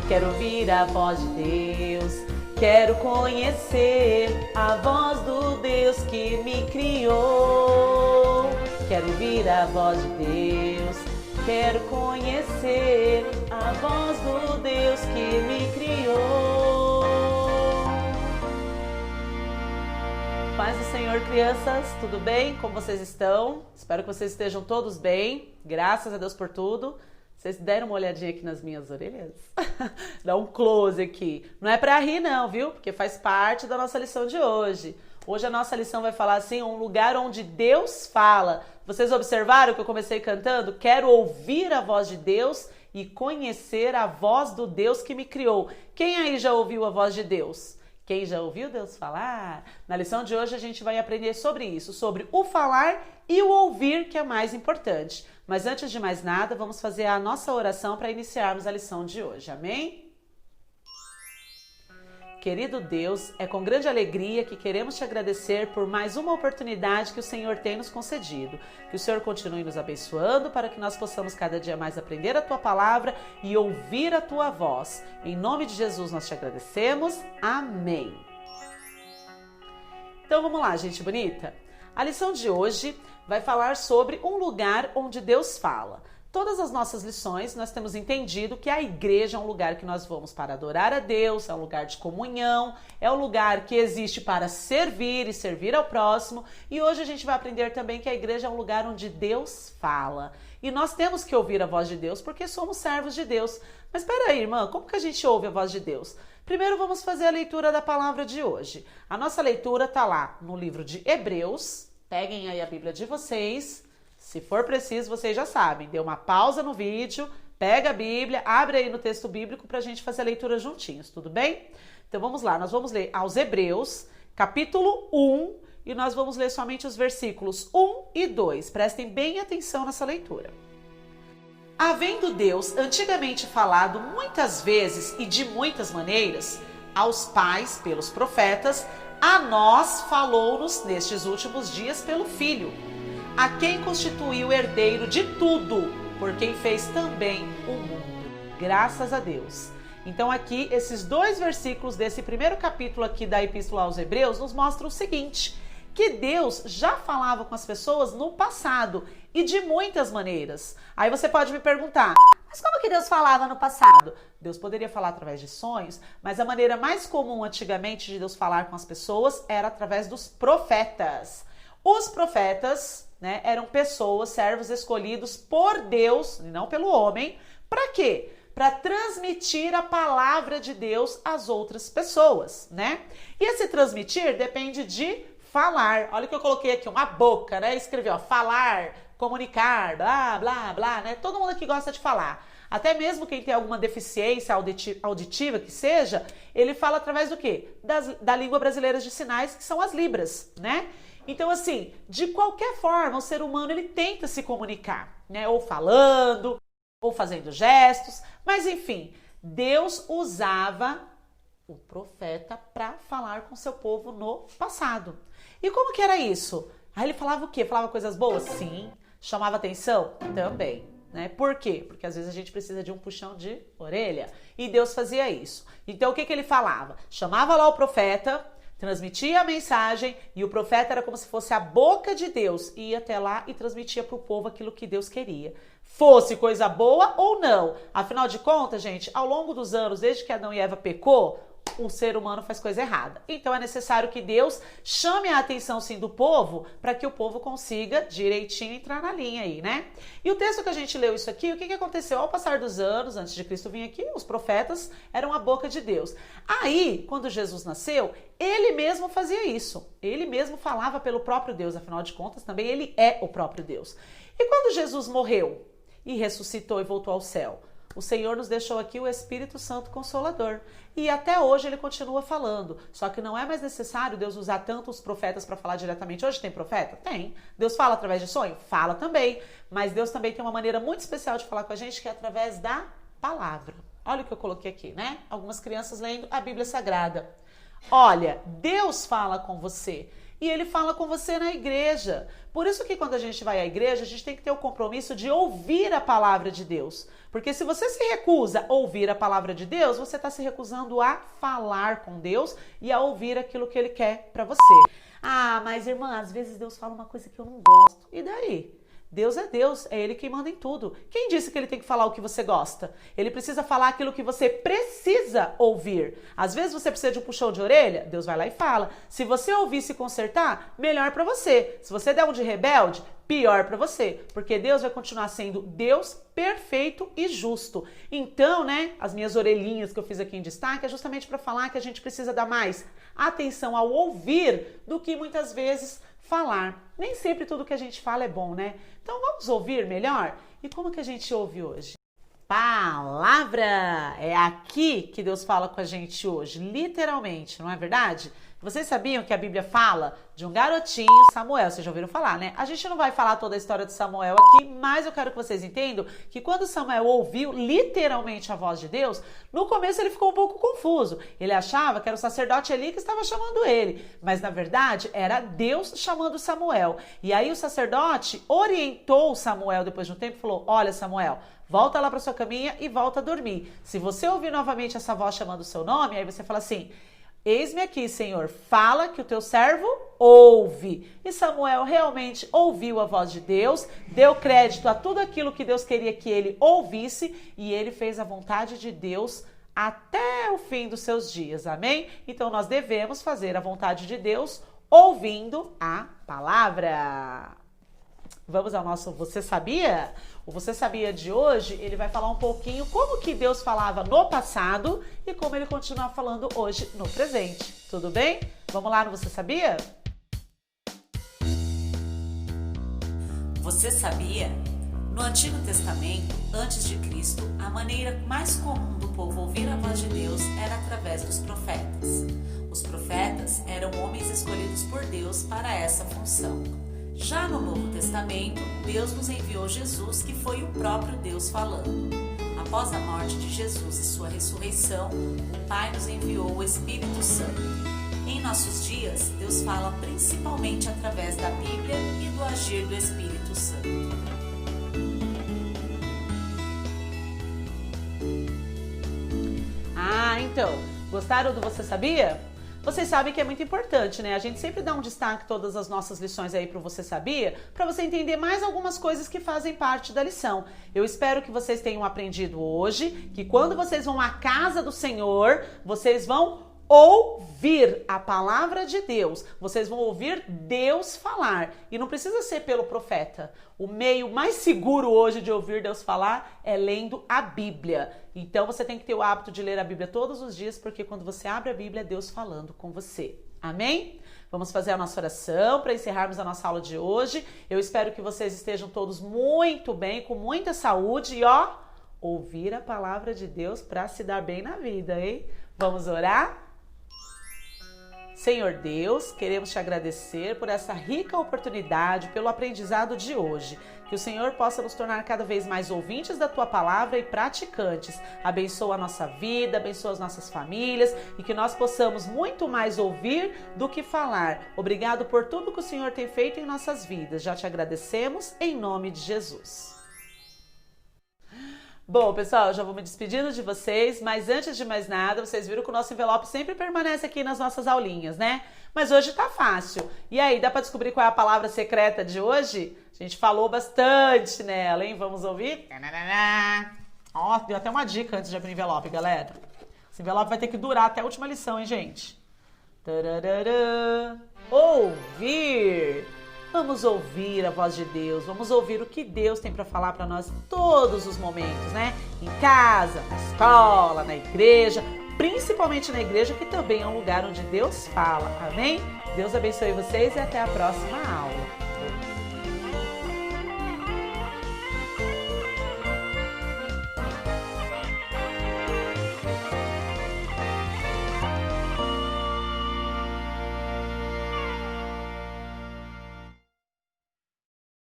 Quero ouvir a voz de Deus, quero conhecer a voz do Deus que me criou. Quero ouvir a voz de Deus, quero conhecer a voz do Deus que me criou. Paz do Senhor, crianças, tudo bem? Como vocês estão? Espero que vocês estejam todos bem, graças a Deus por tudo. Vocês deram uma olhadinha aqui nas minhas orelhas? Dá um close aqui. Não é pra rir não, viu? Porque faz parte da nossa lição de hoje. Hoje a nossa lição vai falar assim, um lugar onde Deus fala. Vocês observaram que eu comecei cantando? Quero ouvir a voz de Deus e conhecer a voz do Deus que me criou. Quem aí já ouviu a voz de Deus? Quem já ouviu Deus falar? Na lição de hoje a gente vai aprender sobre isso, sobre o falar e o ouvir, que é mais importante. Mas antes de mais nada, vamos fazer a nossa oração para iniciarmos a lição de hoje. Amém? Querido Deus, é com grande alegria que queremos te agradecer por mais uma oportunidade que o Senhor tem nos concedido. Que o Senhor continue nos abençoando para que nós possamos cada dia mais aprender a tua palavra e ouvir a tua voz. Em nome de Jesus nós te agradecemos. Amém. Então vamos lá, gente bonita. A lição de hoje vai falar sobre um lugar onde Deus fala. Todas as nossas lições nós temos entendido que a igreja é um lugar que nós vamos para adorar a Deus, é um lugar de comunhão, é um lugar que existe para servir e servir ao próximo. E hoje a gente vai aprender também que a igreja é um lugar onde Deus fala. E nós temos que ouvir a voz de Deus porque somos servos de Deus. Mas espera aí, irmã, como que a gente ouve a voz de Deus? Primeiro vamos fazer a leitura da palavra de hoje. A nossa leitura está lá no livro de Hebreus. Peguem aí a Bíblia de vocês, se for preciso, vocês já sabem, dê uma pausa no vídeo, pega a Bíblia, abre aí no texto bíblico para a gente fazer a leitura juntinhos, tudo bem? Então vamos lá, nós vamos ler aos Hebreus, capítulo 1, e nós vamos ler somente os versículos 1 e 2, prestem bem atenção nessa leitura. Havendo Deus antigamente falado muitas vezes e de muitas maneiras aos pais pelos profetas, a nós falou-nos nestes últimos dias pelo Filho, a quem constituiu herdeiro de tudo, por quem fez também o mundo. Graças a Deus. Então aqui, esses dois versículos desse primeiro capítulo aqui da Epístola aos Hebreus nos mostram o seguinte, que Deus já falava com as pessoas no passado e de muitas maneiras. Aí você pode me perguntar, mas como que Deus falava no passado? Deus poderia falar através de sonhos, mas a maneira mais comum antigamente de Deus falar com as pessoas era através dos profetas. Os profetas, né, eram pessoas, servos escolhidos por Deus, e não pelo homem, para quê? Para transmitir a palavra de Deus às outras pessoas, né? E esse transmitir depende de falar. Olha o que eu coloquei aqui, uma boca, né? Escrevi, ó, falar, comunicar, blá, blá, blá, né? Todo mundo aqui gosta de falar. Até mesmo quem tem alguma deficiência auditiva que seja, ele fala através do quê? Da língua brasileira de sinais, que são as libras, né? Então, assim, de qualquer forma, o ser humano, ele tenta se comunicar, né? Ou falando, ou fazendo gestos, mas enfim, Deus usava o profeta para falar com seu povo no passado. E como que era isso? Aí ele falava o quê? Falava coisas boas? Sim. Chamava atenção? Também. Né? Por quê? Porque às vezes a gente precisa de um puxão de orelha. E Deus fazia isso. Então o que ele falava? Chamava lá o profeta, transmitia a mensagem e o profeta era como se fosse a boca de Deus. Ia até lá e transmitia para o povo aquilo que Deus queria. Fosse coisa boa ou não. Afinal de contas, gente, ao longo dos anos, desde que Adão e Eva pecou, o ser humano faz coisa errada. Então é necessário que Deus chame a atenção sim do povo para que o povo consiga direitinho entrar na linha aí, né? E o texto que a gente leu isso aqui, o que aconteceu? Ao passar dos anos, antes de Cristo vir aqui, os profetas eram a boca de Deus. Aí, quando Jesus nasceu, ele mesmo fazia isso. Ele mesmo falava pelo próprio Deus, afinal de contas, também ele é o próprio Deus. E quando Jesus morreu e ressuscitou e voltou ao céu, o Senhor nos deixou aqui o Espírito Santo Consolador. E até hoje ele continua falando. Só que não é mais necessário Deus usar tanto os profetas para falar diretamente. Hoje tem profeta? Tem. Deus fala através de sonho? Fala também. Mas Deus também tem uma maneira muito especial de falar com a gente, que é através da palavra. Olha o que eu coloquei aqui, né? Algumas crianças lendo a Bíblia Sagrada. Olha, Deus fala com você. E Ele fala com você na igreja. Por isso que quando a gente vai à igreja, a gente tem que ter o compromisso de ouvir a palavra de Deus. Porque se você se recusa a ouvir a palavra de Deus, você está se recusando a falar com Deus e a ouvir aquilo que Ele quer para você. Ah, mas irmã, às vezes Deus fala uma coisa que eu não gosto. E daí? Deus, é Ele quem manda em tudo. Quem disse que Ele tem que falar o que você gosta? Ele precisa falar aquilo que você precisa ouvir. Às vezes você precisa de um puxão de orelha, Deus vai lá e fala. Se você ouvir e se consertar, melhor para você. Se você der um de rebelde, pior para você. Porque Deus vai continuar sendo Deus perfeito e justo. Então, né, as minhas orelhinhas que eu fiz aqui em destaque é justamente para falar que a gente precisa dar mais atenção ao ouvir do que muitas vezes falar. Nem sempre tudo que a gente fala é bom, né? Então vamos ouvir melhor? E como que a gente ouve hoje? Palavra! É aqui que Deus fala com a gente hoje, literalmente, não é verdade? Vocês sabiam que a Bíblia fala de um garotinho, Samuel, vocês já ouviram falar, né? A gente não vai falar toda a história de Samuel aqui, mas eu quero que vocês entendam que quando Samuel ouviu literalmente a voz de Deus, no começo ele ficou um pouco confuso. Ele achava que era o sacerdote Eli que estava chamando ele, mas na verdade era Deus chamando Samuel. E aí o sacerdote orientou Samuel depois de um tempo e falou: olha, Samuel, volta lá para sua caminha e volta a dormir. Se você ouvir novamente essa voz chamando o seu nome, aí você fala assim: eis-me aqui, Senhor, fala que o teu servo ouve. E Samuel realmente ouviu a voz de Deus, deu crédito a tudo aquilo que Deus queria que ele ouvisse e ele fez a vontade de Deus até o fim dos seus dias, amém? Então nós devemos fazer a vontade de Deus ouvindo a palavra. Vamos ao nosso Você Sabia? O Você Sabia de hoje, ele vai falar um pouquinho como que Deus falava no passado e como ele continua falando hoje no presente. Tudo bem? Vamos lá no Você Sabia? Você sabia? No Antigo Testamento, antes de Cristo, a maneira mais comum do povo ouvir a voz de Deus era através dos profetas. Os profetas eram homens escolhidos por Deus para essa função. Já no Novo Testamento, Deus nos enviou Jesus, que foi o próprio Deus falando. Após a morte de Jesus e sua ressurreição, o Pai nos enviou o Espírito Santo. Em nossos dias, Deus fala principalmente através da Bíblia e do agir do Espírito Santo. Ah, então, gostaram do Você Sabia? Vocês sabem que é muito importante, né? A gente sempre dá um destaque todas as nossas lições aí para Você Sabia, para você entender mais algumas coisas que fazem parte da lição. Eu espero que vocês tenham aprendido hoje, que quando vocês vão à casa do Senhor, vocês vão ouvir a palavra de Deus. Vocês vão ouvir Deus falar. E não precisa ser pelo profeta. O meio mais seguro hoje de ouvir Deus falar é lendo a Bíblia. Então você tem que ter o hábito de ler a Bíblia todos os dias, porque quando você abre a Bíblia é Deus falando com você. Amém? Vamos fazer a nossa oração para encerrarmos a nossa aula de hoje. Eu espero que vocês estejam todos muito bem, com muita saúde e ouvir a palavra de Deus para se dar bem na vida, hein? Vamos orar? Senhor Deus, queremos te agradecer por essa rica oportunidade, pelo aprendizado de hoje. Que o Senhor possa nos tornar cada vez mais ouvintes da tua palavra e praticantes. Abençoa a nossa vida, abençoa as nossas famílias e que nós possamos muito mais ouvir do que falar. Obrigado por tudo que o Senhor tem feito em nossas vidas. Já te agradecemos em nome de Jesus. Bom, pessoal, eu já vou me despedindo de vocês, mas antes de mais nada, vocês viram que o nosso envelope sempre permanece aqui nas nossas aulinhas, né? Mas hoje tá fácil. E aí, dá para descobrir qual é a palavra secreta de hoje? A gente falou bastante nela, hein? Vamos ouvir? Ó, deu até uma dica antes de abrir o envelope, galera. Esse envelope vai ter que durar até a última lição, hein, gente? Tararara. Ouvir! Vamos ouvir a voz de Deus, vamos ouvir o que Deus tem para falar para nós em todos os momentos, né? Em casa, na escola, na igreja, principalmente na igreja, que também é um lugar onde Deus fala, amém? Deus abençoe vocês e até a próxima aula.